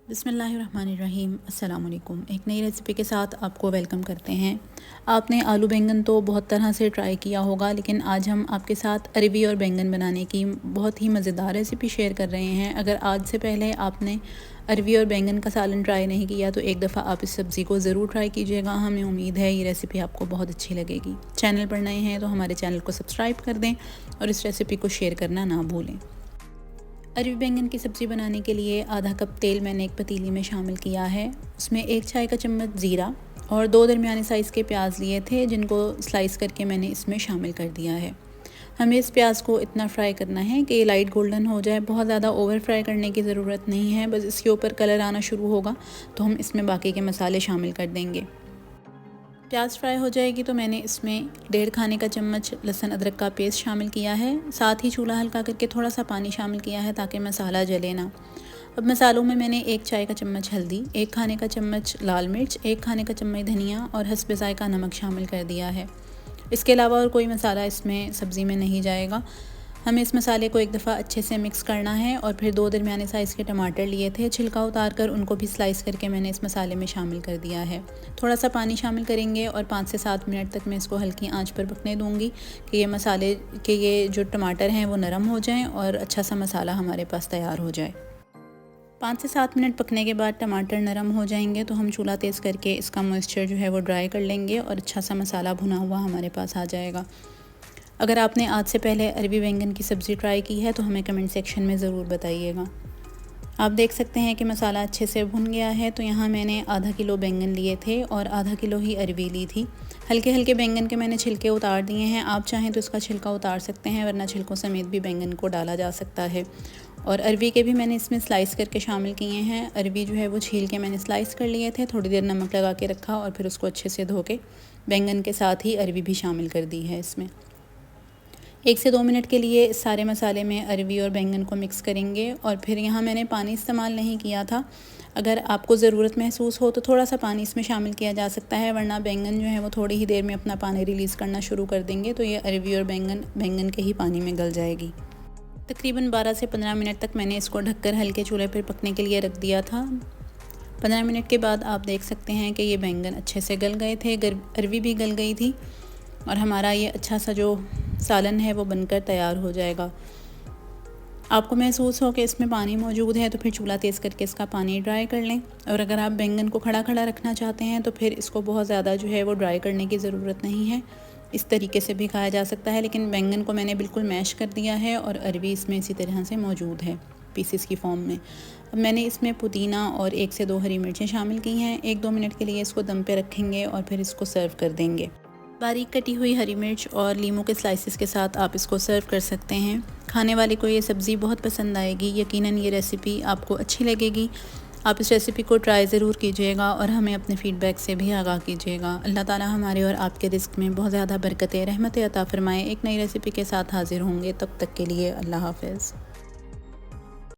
बिस्मिल्लाहिर्रहमानिर्रहीम। अस्सलाम वालेकुम। एक नई रेसिपी के साथ आपको वेलकम करते हैं। आपने आलू बैंगन तो बहुत तरह से ट्राई किया होगा, लेकिन आज हम आपके साथ अरवी और बैंगन बनाने की बहुत ही मज़ेदार रेसिपी शेयर कर रहे हैं। अगर आज से पहले आपने अरवी और बैंगन का सालन ट्राई नहीं किया तो एक दफ़ा आप इस सब्ज़ी को ज़रूर ट्राई कीजिएगा। हमें उम्मीद है ये रेसिपी आपको बहुत अच्छी लगेगी। चैनल पर नए हैं तो हमारे चैनल को सब्सक्राइब कर दें और इस रेसिपी को शेयर करना ना भूलें। अरवी बैंगन की सब्ज़ी बनाने के लिए आधा कप तेल मैंने एक पतीली में शामिल किया है। उसमें 1 चाय का चम्मच ज़ीरा और 2 दरमियाने साइज़ के प्याज लिए थे, जिनको स्लाइस करके मैंने इसमें शामिल कर दिया है। हमें इस प्याज को इतना फ्राई करना है कि ये लाइट गोल्डन हो जाए। बहुत ज़्यादा ओवर फ्राई करने की ज़रूरत नहीं है, बस इसके ऊपर कलर आना शुरू होगा तो हम इसमें बाकी के मसाले शामिल कर देंगे। प्याज फ्राई हो जाएगी तो मैंने इसमें 1.5 खाने का चम्मच लहसुन अदरक का पेस्ट शामिल किया है। साथ ही चूल्हा हल्का करके थोड़ा सा पानी शामिल किया है ताकि मसाला जले ना। अब मसालों में मैंने 1 चाय का चम्मच हल्दी, 1 खाने का चम्मच लाल मिर्च, 1 खाने का चम्मच धनिया और हस्बे ज़ायका नमक शामिल कर दिया है। इसके अलावा और कोई मसाला इसमें सब्ज़ी में नहीं जाएगा। हमें इस मसाले को एक दफ़ा अच्छे से मिक्स करना है। और फिर 2 दरमियाने साइज़ के टमाटर लिए थे, छिलका उतार कर उनको भी स्लाइस करके मैंने इस मसाले में शामिल कर दिया है। थोड़ा सा पानी शामिल करेंगे और 5 से 7 मिनट तक मैं इसको हल्की आंच पर पकने दूंगी कि ये मसाले के ये जो टमाटर हैं वो नरम हो जाएं और अच्छा सा मसाला हमारे पास तैयार हो जाए। 5 से 7 मिनट पकने के बाद टमाटर नरम हो जाएंगे तो हम चूल्हा तेज़ करके इसका मॉइस्चर जो है वो ड्राई कर लेंगे और अच्छा सा मसाला भुना हुआ हमारे पास आ जाएगा। अगर आपने आज से पहले अरवी बैंगन की सब्ज़ी ट्राई की है तो हमें कमेंट सेक्शन में ज़रूर बताइएगा। आप देख सकते हैं कि मसाला अच्छे से भुन गया है। तो यहाँ मैंने आधा किलो बैंगन लिए थे और आधा किलो ही अरवी ली थी। हल्के हल्के बैंगन के मैंने छिलके उतार दिए हैं। आप चाहें तो इसका छिलका उतार सकते हैं, वरना छिलकों समेत भी बैंगन को डाला जा सकता है। और अरवी के भी मैंने इसमें स्लाइस करके शामिल किए हैं। अरवी जो है वो छील के मैंने स्लाइस कर लिए थे, थोड़ी देर नमक लगा के रखा और फिर उसको अच्छे से धो के बैंगन के साथ ही अरवी भी शामिल कर दी है इसमें। 1 से 2 मिनट के लिए सारे मसाले में अरवी और बैंगन को मिक्स करेंगे। और फिर यहाँ मैंने पानी इस्तेमाल नहीं किया था। अगर आपको ज़रूरत महसूस हो तो थोड़ा सा पानी इसमें शामिल किया जा सकता है, वरना बैंगन जो है वो थोड़ी ही देर में अपना पानी रिलीज़ करना शुरू कर देंगे तो ये अरवी और बैंगन के ही पानी में गल जाएगी। तकरीबन 12 से 15 मिनट तक मैंने इसको ढककर हल्के चूल्हे पर पकने के लिए रख दिया था। 15 मिनट के बाद आप देख सकते हैं कि ये बैंगन अच्छे से गल गए थे, अरवी भी गल गई थी और हमारा ये अच्छा सा जो सालन है वो बनकर तैयार हो जाएगा। आपको महसूस हो कि इसमें पानी मौजूद है तो फिर चूल्हा तेज़ करके इसका पानी ड्राई कर लें। और अगर आप बैंगन को खड़ा खड़ा रखना चाहते हैं तो फिर इसको बहुत ज़्यादा जो है वो ड्राई करने की ज़रूरत नहीं है। इस तरीके से भी खाया जा सकता है, लेकिन बैंगन को मैंने बिल्कुल मैश कर दिया है और अरवी इसमें इसी तरह से मौजूद है पीसेस की फॉर्म में। अब मैंने इसमें पुदीना और 1 से 2 हरी मिर्चें शामिल की हैं। 1-2 मिनट के लिए इसको दम पे रखेंगे और फिर इसको सर्व कर देंगे। बारीक कटी हुई हरी मिर्च और लीमू के स्लाइसेस के साथ आप इसको सर्व कर सकते हैं। खाने वाले को ये सब्ज़ी बहुत पसंद आएगी। यकीनन ये रेसिपी आपको अच्छी लगेगी। आप इस रेसिपी को ट्राई ज़रूर कीजिएगा और हमें अपने फ़ीडबैक से भी आगाह कीजिएगा। अल्लाह ताला हमारे और आपके रिज़्क़ में बहुत ज़्यादा बरकतें रहमतें अता फ़रमाए। एक नई रेसिपी के साथ हाज़िर होंगे, तब तक के लिए अल्लाह हाफ़िज़।